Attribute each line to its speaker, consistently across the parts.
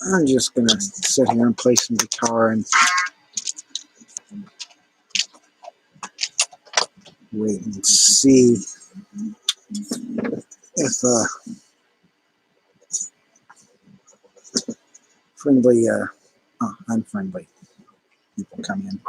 Speaker 1: I'm just gonna sit here and play some guitar and wait and see if friendly, unfriendly people come in.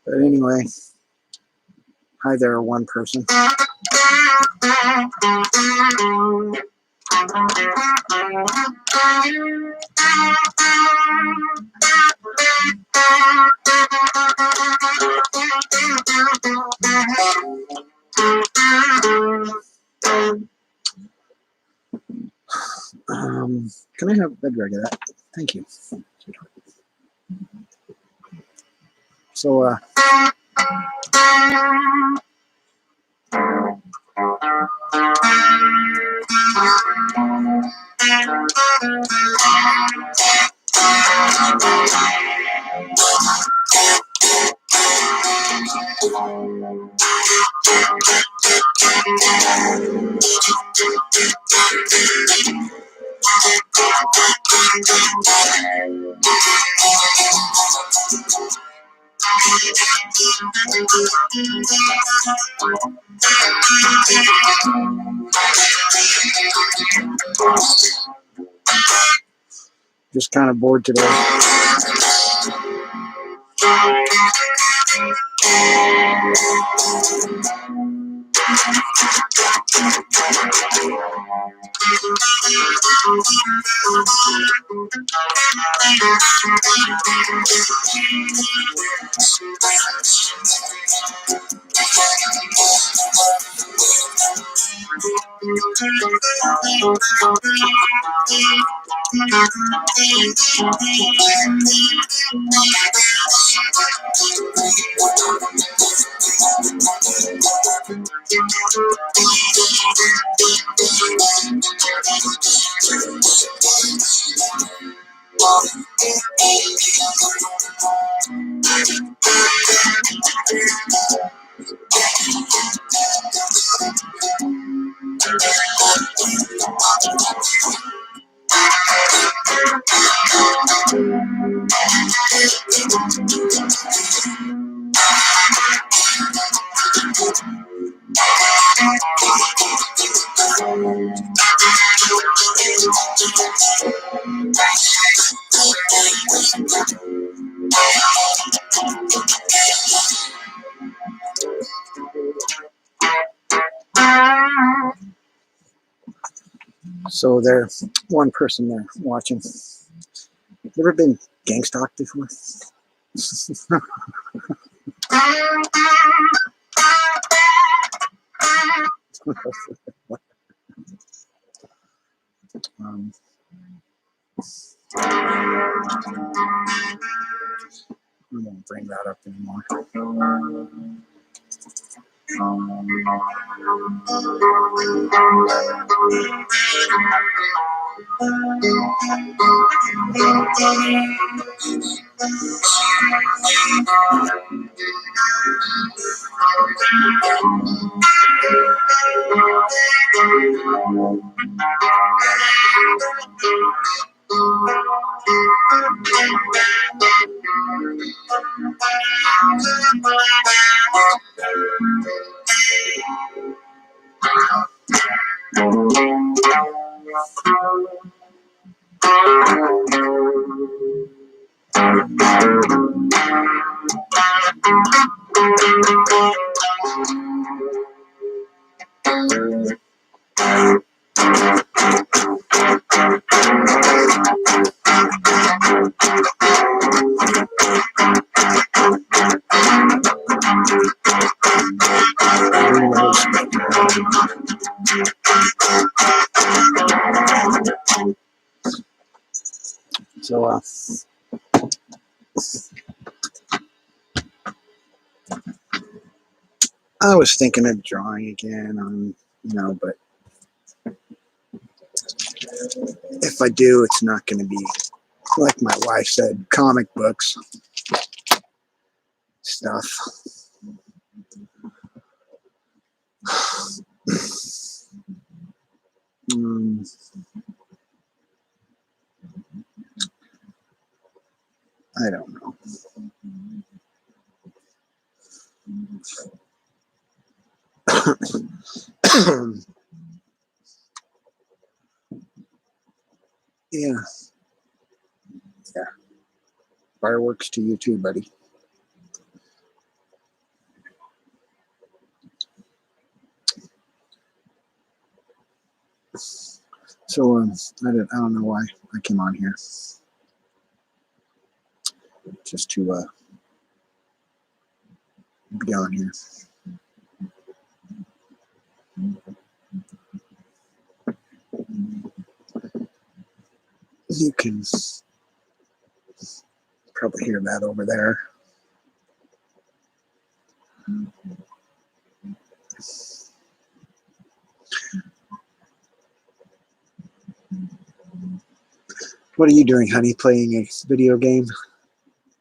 Speaker 1: But anyway, hi there, one person. Can I have a bed rug of that? Thank you. So, just kind of bored today. So there's one person there watching. You ever been gang stalked before? I won't bring that up anymore. So, I was thinking of drawing again but if I do, it's not going to be, like my wife said, comic books stuff. I don't know. Yeah. Fireworks to you too, buddy. So I don't know why I came on here. Just to be on here. You can probably hear that over there. What are you doing, honey? Playing a video game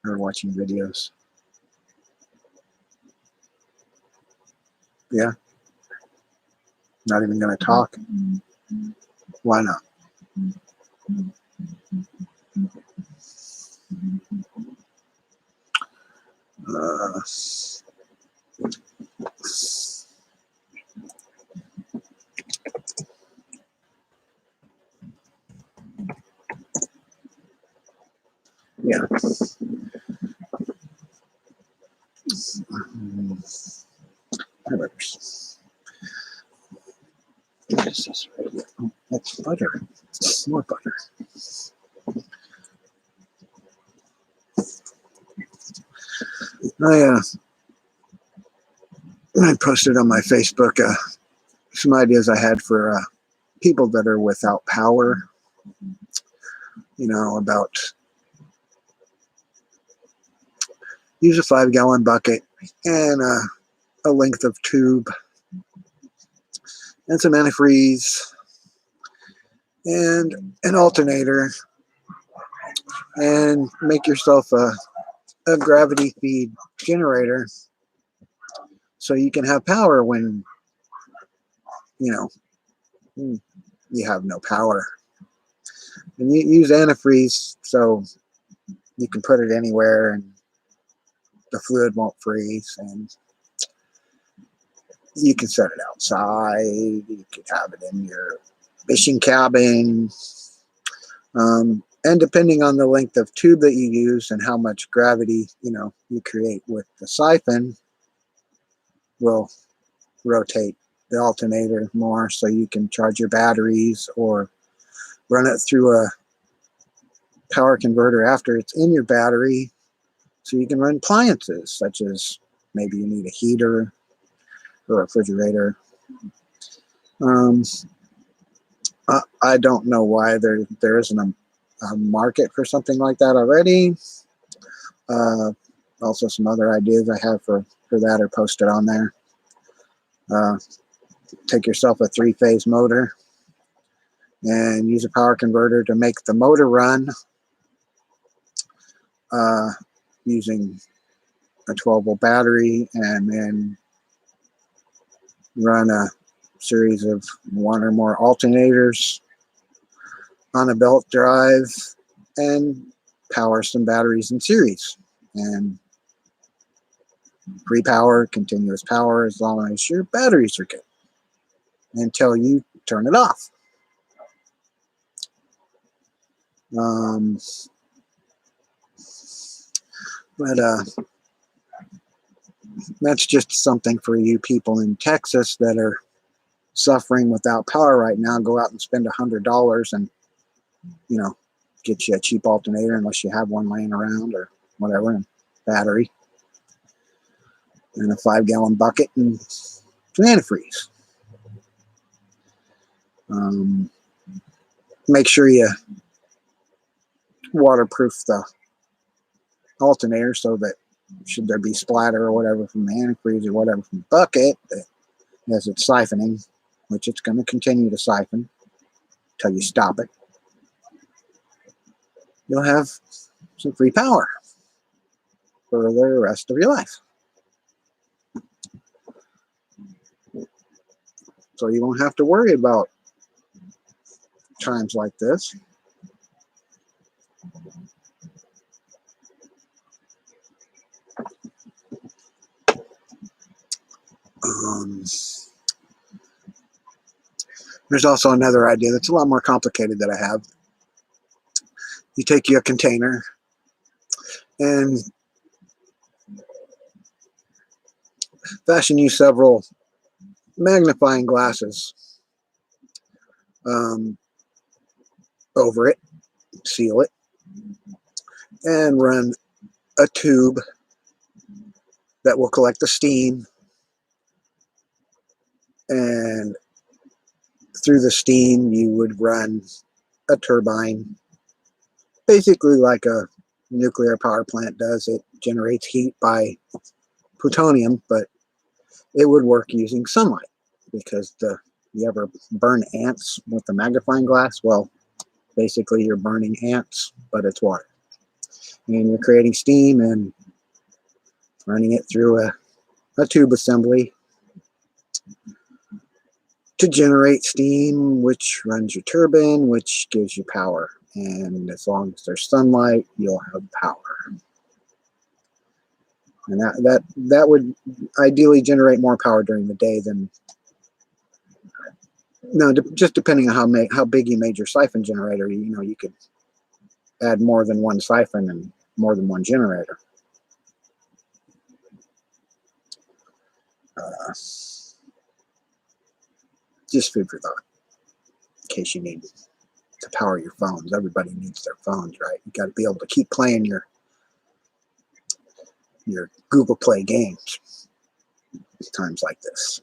Speaker 1: or watching videos? Yeah? Not even going to talk? Why not? Yeah. What is this right here? Oh, that's butter. More butter. I posted on my Facebook some ideas I had for people that are without power. About use a 5-gallon bucket and a length of tube and some antifreeze and an alternator, and make yourself a gravity feed generator so you can have power when you have no power. And you use antifreeze so you can put it anywhere and the fluid won't freeze, and you can set it outside. You could have it in your fishing cabin. And depending on the length of tube that you use and how much gravity you create with the siphon, will rotate the alternator more, so you can charge your batteries or run it through a power converter after it's in your battery, so you can run appliances such as maybe you need a heater or a refrigerator. I don't know why there isn't a market for something like that already. Also, some other ideas I have for that are posted on there. Take yourself a 3-phase motor and use a power converter to make the motor run using a 12-volt battery, and then run a series of one or more alternators on a belt drive and power some batteries in series. And free power, continuous power, as long as your batteries are good, until you turn it off. But that's just something for you people in Texas that are suffering without power right now. Go out and spend $100 and, you know, get you a cheap alternator, unless you have one laying around or whatever, and battery, and a 5-gallon bucket and some antifreeze. Make sure you waterproof the alternator, so that should there be splatter or whatever from the antifreeze or whatever from the bucket, as it's siphoning, which it's going to continue to siphon until you stop it, you'll have some free power for the rest of your life. So you won't have to worry about times like this. There's also another idea that's a lot more complicated that I have. You take your container and fashion you several magnifying glasses over it, seal it, and run a tube that will collect the steam, and through the steam you would run a turbine, basically like a nuclear power plant does. It generates heat by plutonium, but it would work using sunlight, because you ever burn ants with the magnifying glass? Well, basically you're burning ants, but it's water, and you're creating steam and running it through a tube assembly to generate steam, which runs your turbine, which gives you power. And as long as there's sunlight, you'll have power. And that would ideally generate more power during the day than, no, just depending on how big you made your siphon generator. You could add more than one siphon and more than one generator. Just food for thought, in case you need to power your phones. Everybody needs their phones, right? You got to be able to keep playing your Google Play games times like this.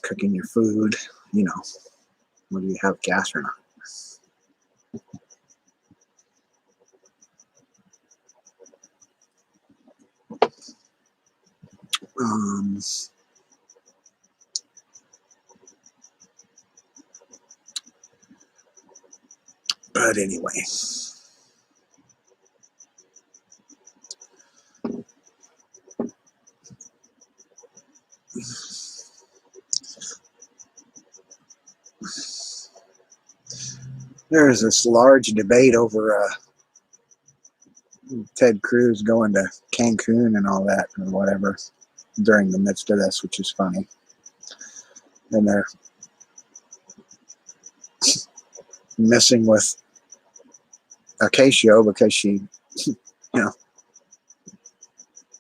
Speaker 1: Cooking your food, whether you have gas or not. But anyway, there's this large debate over Ted Cruz going to Cancun and all that or whatever during the midst of this, which is funny. And they're messing with Acacio because she,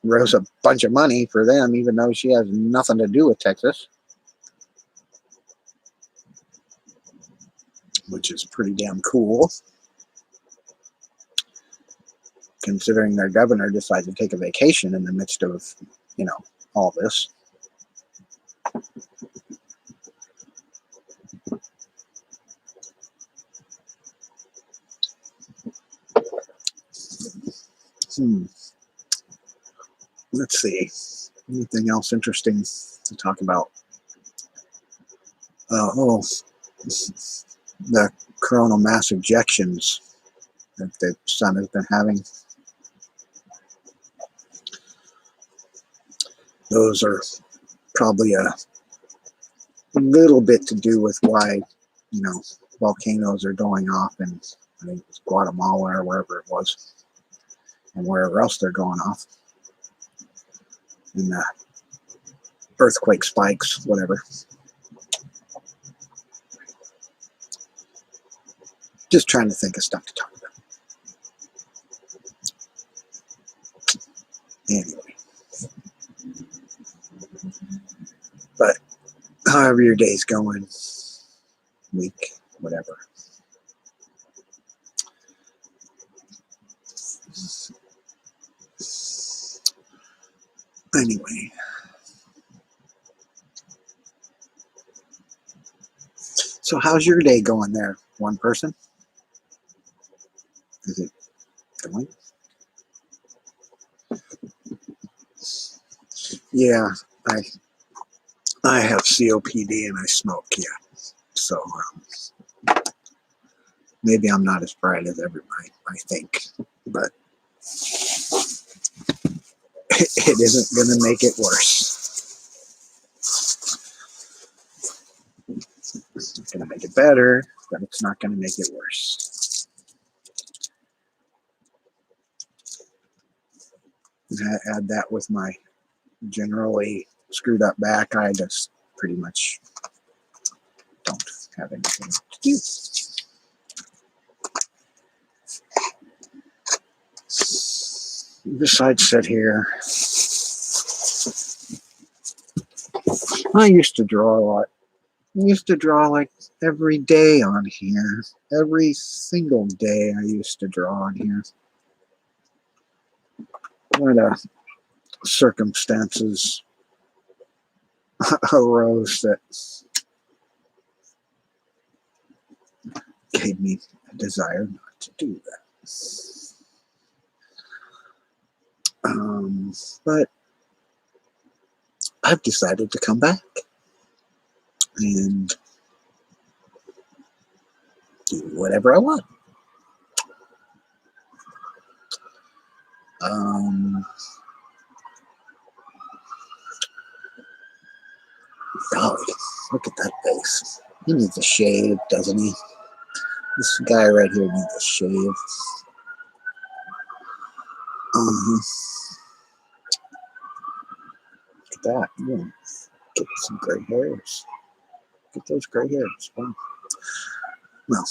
Speaker 1: rose a bunch of money for them, even though she has nothing to do with Texas, which is pretty damn cool, considering their governor decided to take a vacation in the midst of, all this. Let's see. Anything else interesting to talk about the coronal mass ejections that the sun has been having. Those are probably a little bit to do with why, volcanoes are going off in, I think it's Guatemala or wherever it was, and wherever else they're going off. And earthquake spikes, whatever. Just trying to think of stuff to talk about. Anyway. But however your day's going, week, whatever. Anyway. So how's your day going there? One person? Is it going? Yeah, I have COPD and I smoke, yeah. So maybe I'm not as bright as everybody I think, but it isn't going to make it worse. It's going to make it better, but it's not going to make it worse. And I add that with my generally screwed up back, I just pretty much don't have anything to do. Besides sit here, I used to draw a lot. I used to draw like every day on here. Every single day I used to draw on here. What circumstances arose that gave me a desire not to do that. But I've decided to come back and do whatever I want. Golly, look at that face. He needs a shave, doesn't he? This guy right here needs a shave. Look at that. Yeah. Get some gray hairs. Get those gray hairs. Wow. Well,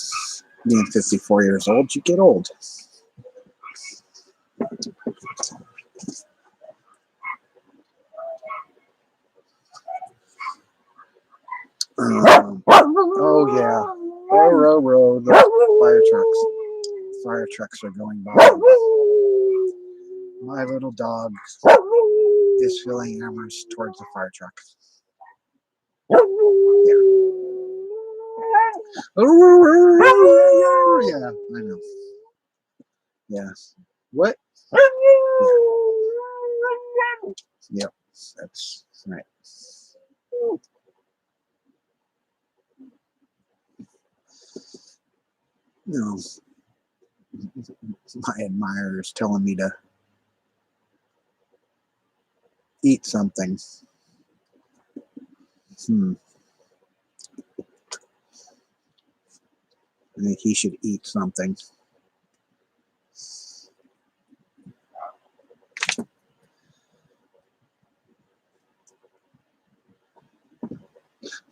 Speaker 1: being 54 years old, you get old. Oh yeah. Row. The fire trucks. Fire trucks are going by. My little dog is feeling amorous towards the fire truck. Yeah. Yeah, I know. Yeah. What? Yeah. Yep, that's right. My admirers telling me to eat something. I think he should eat something.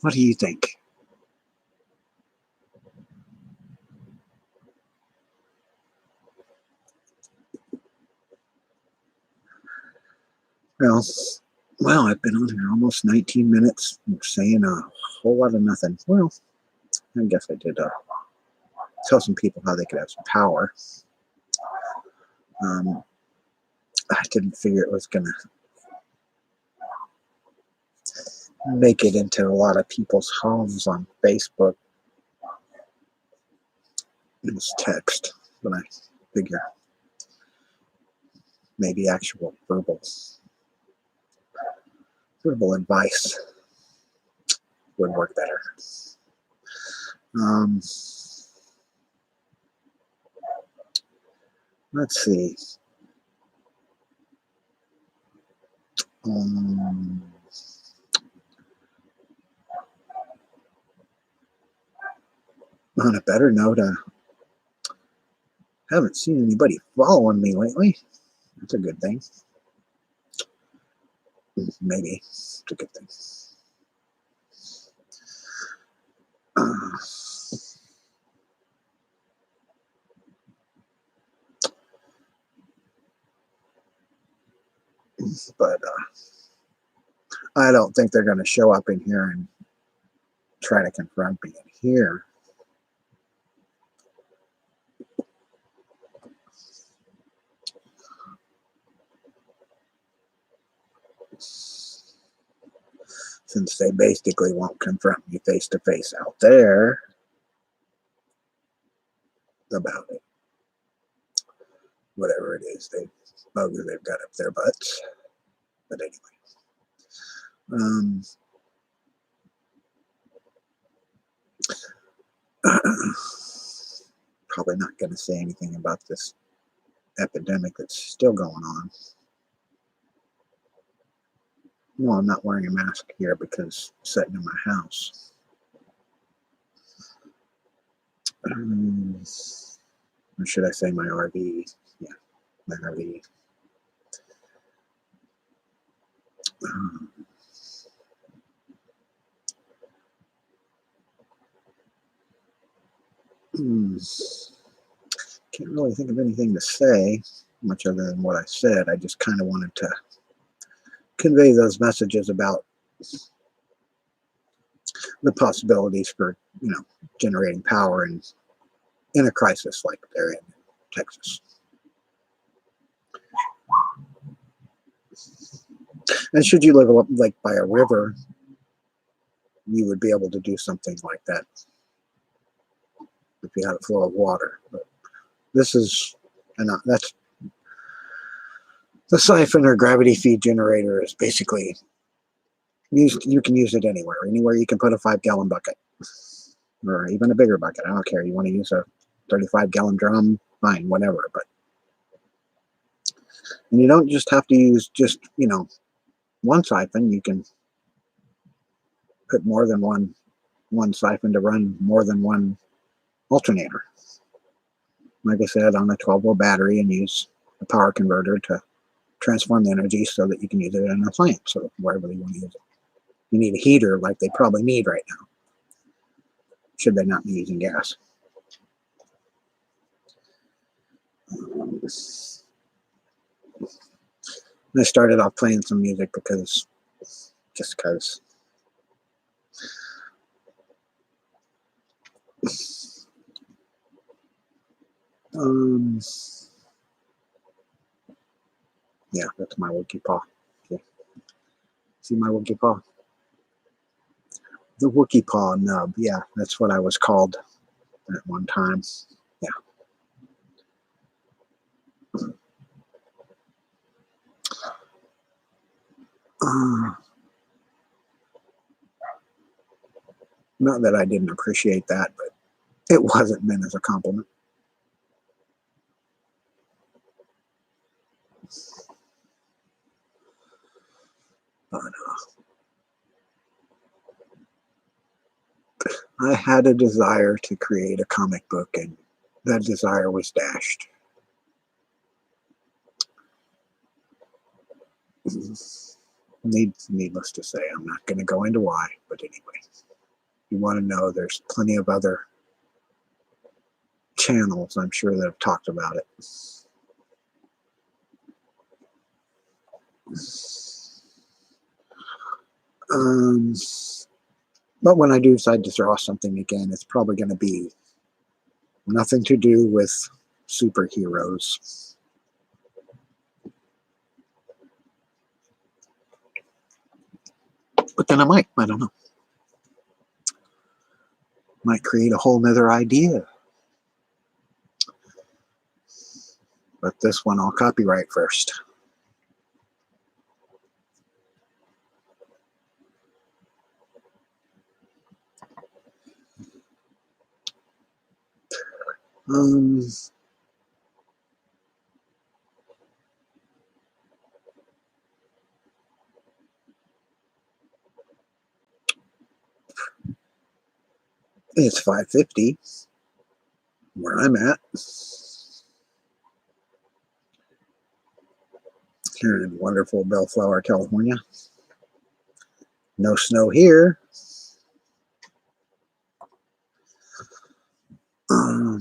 Speaker 1: What do you think? Well, I've been on here almost 19 minutes saying a whole lot of nothing. Well, I guess I did tell some people how they could have some power. I didn't figure it was going to make it into a lot of people's homes on Facebook. It was text, but I figure maybe actual verbal Verbal advice would work better. Let's see. On a better note, I haven't seen anybody following me lately. That's a good thing. Maybe it's a good thing. But I don't think they're going to show up in here and try to confront me in here. Since they basically won't confront me face to face out there about it. Whatever it is, they've got up their butts. But anyway. Probably not going to say anything about this epidemic that's still going on. No, I'm not wearing a mask here because I'm sitting in my house. Or should I say my RV? Yeah, my RV. Can't really think of anything to say, much other than what I said. I just kind of wanted to convey those messages about the possibilities for, generating power in a crisis like they're in Texas. And should you live like by a river, you would be able to do something like that if you had a flow of water. But this is, and that's the siphon or gravity feed generator is basically used. You can use it anywhere you can put a 5-gallon bucket or even a bigger bucket. I don't care. You want to use a 35-gallon drum, fine, whatever. But and you don't just have to use just one siphon. You can put more than one siphon to run more than one alternator. Like I said, on a 12-volt battery, and use a power converter to transform the energy so that you can use it in an appliance or wherever you want to use it. You need a heater like they probably need right now, should they not be using gas. I started off playing some music because. Yeah, that's my Wookiee paw. Okay. See my Wookiee paw? The Wookiee paw nub. Yeah, that's what I was called at one time. Yeah. Not that I didn't appreciate that, but it wasn't meant as a compliment. But I had a desire to create a comic book, and that desire was dashed. Needless to say, I'm not going to go into why, but anyway, if you want to know, there's plenty of other channels, I'm sure, that have talked about it. But when I do decide to draw something again, it's probably going to be nothing to do with superheroes. But then I don't know. Might create a whole nother idea. But this one I'll copyright first. Um, it's 5:50 where I'm at here in wonderful Bellflower, California. No snow here. Um,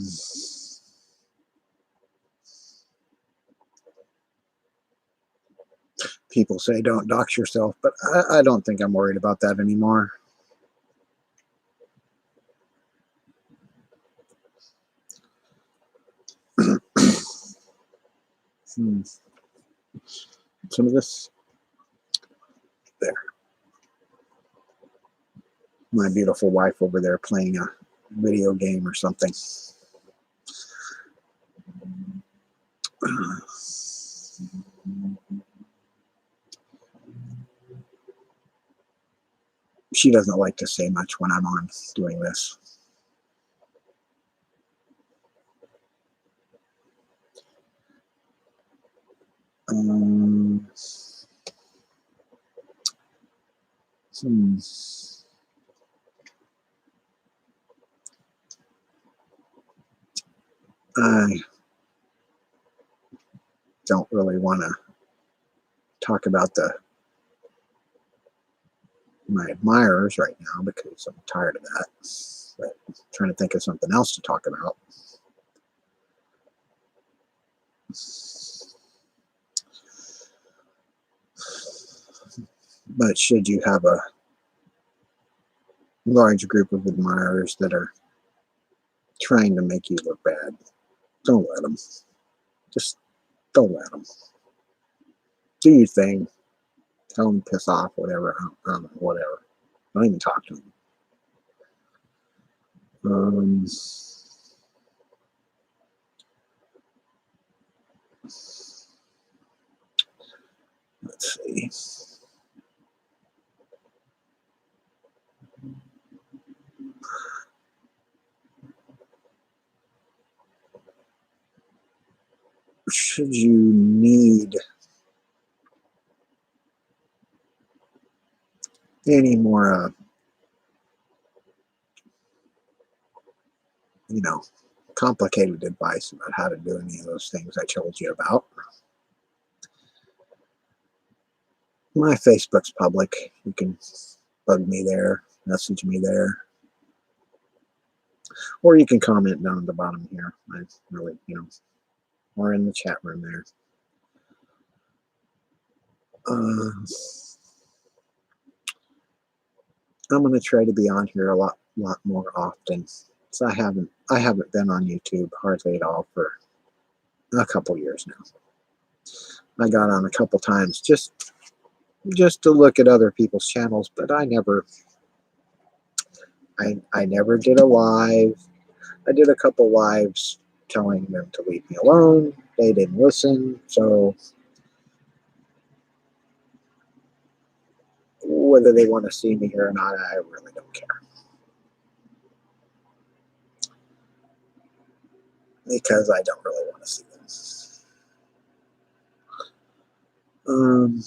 Speaker 1: People say don't dox yourself, but I don't think I'm worried about that anymore. Hmm. Some of this there. My beautiful wife over there playing a video game or something. She doesn't like to say much when I'm on doing this. Um, hmm. I don't really want to talk about my admirers right now because I'm tired of that. But I'm trying to think of something else to talk about. But should you have a large group of admirers that are trying to make you look bad, don't let them. Just don't let them. Do your thing. Tell them to piss off, whatever. I don't know, whatever. Don't even talk to them. Let's see. Should you need any more, you know, complicated advice about how to do any of those things I told you about, my Facebook's public. You can bug me there, message me there, or you can comment down at the bottom here. I really, or in the chat room there. I'm going to try to be on here a lot more often. So I haven't been on YouTube hardly at all for a couple years now. I got on a couple times just to look at other people's channels, but I never did a live. I did a couple lives telling them to leave me alone. They didn't listen, so whether they want to see me here or not, I really don't care. Because I don't really want to see them.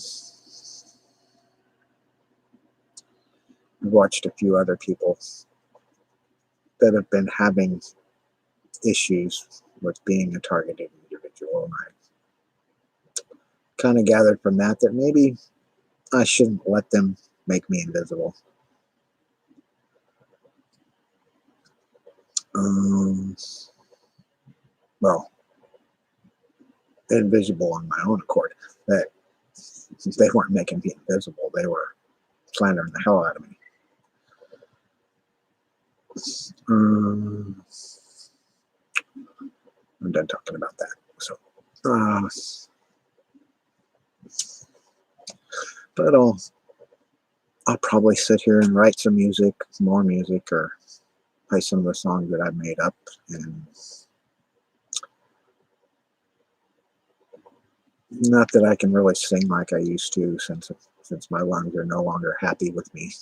Speaker 1: I've watched a few other people that have been having issues with being a targeted individual, and I kind of gathered from that maybe I shouldn't let them make me invisible. Well, invisible on my own accord. That they weren't making me invisible; they were slandering the hell out of me. I'm done talking about that. So, but I'll probably sit here and write some music, more music, or play some of the songs that I've made up. And not that I can really sing like I used to, since my lungs are no longer happy with me.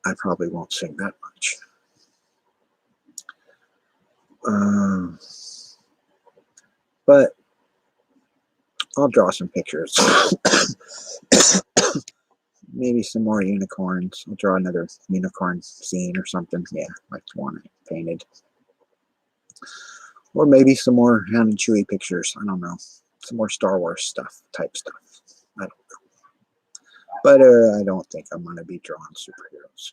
Speaker 1: I probably won't sing that much. Um, but I'll draw some pictures. Maybe some more unicorns. I'll draw another unicorn scene or something. Yeah, like the one I painted. Or maybe some more Han and Chewie pictures. I don't know. Some more Star Wars stuff, type stuff. I don't know. But I don't think I'm going to be drawing superheroes.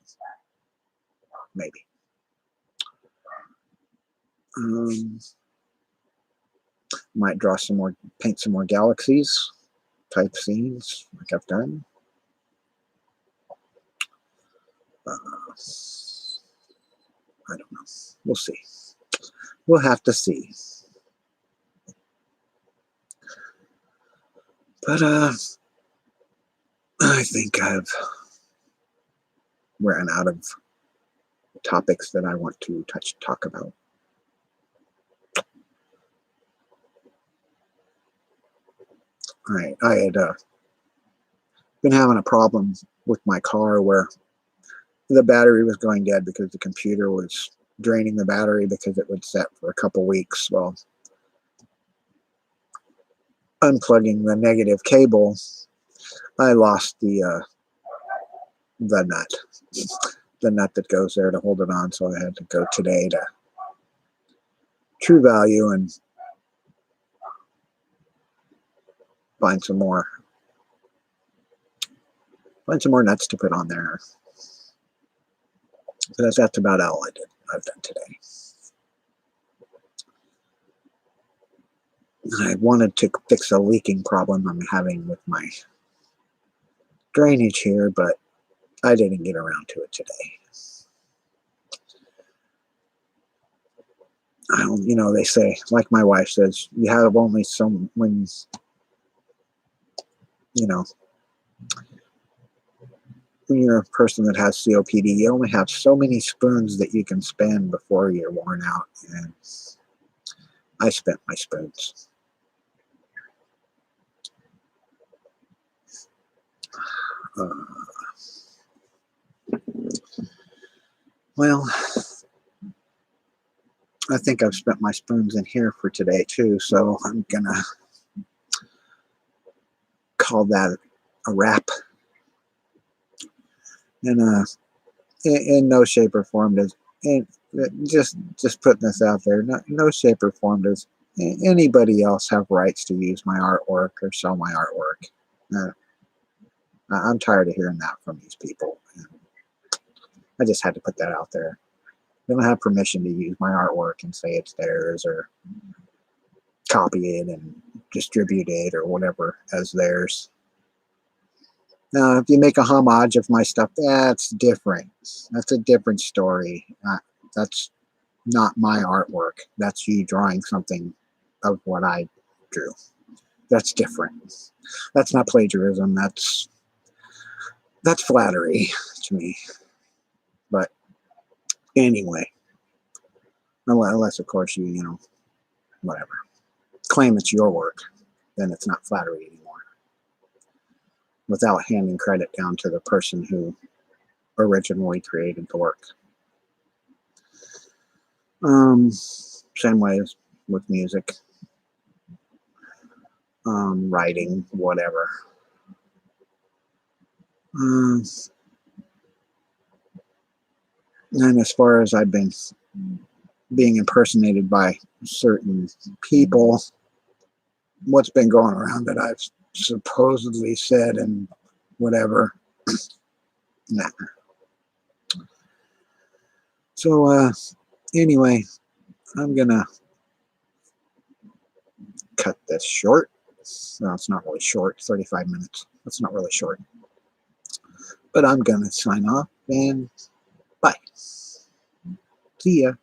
Speaker 1: Maybe. Might draw some more, paint some more galaxies type scenes like I've done. I don't know. We'll see. We'll have to see. But I think I've ran out of topics that I want to talk about. All right, I had been having a problem with my car where the battery was going dead because the computer was draining the battery because it would set for a couple weeks. Well, unplugging the negative cable, I lost the nut. The nut that goes there to hold it on, so I had to go today to True Value and find some more nuts to put on there. So that's about all I've done today. I wanted to fix a leaking problem I'm having with my drainage here, but I didn't get around to it today. They say, like my wife says, you have only when you're a person that has COPD, you only have so many spoons that you can spend before you're worn out. And I spent my spoons. Well, I think I've spent my spoons in here for today too, so I'm gonna call that a wrap. And in no shape or form does, and just putting this out there, no shape or form does anybody else have rights to use my artwork or sell my artwork. I'm tired of hearing that from these people. I just had to put that out there. They don't have permission to use my artwork and say it's theirs or copy it and distribute it or whatever as theirs. Now, if you make a homage of my stuff, that's different. That's a different story. That's not my artwork. That's you drawing something of what I drew. That's different. That's not plagiarism. That's flattery to me. But anyway, unless of course you whatever, claim it's your work, then it's not flattery anymore. Without handing credit down to the person who originally created the work. Same way as with music, writing, whatever. And as far as I've been being impersonated by certain people, what's been going around that I've supposedly said and whatever, nah. So anyway, I'm gonna cut this short. No, it's not really short, 35 minutes. That's not really short. But I'm gonna sign off and bye. See ya.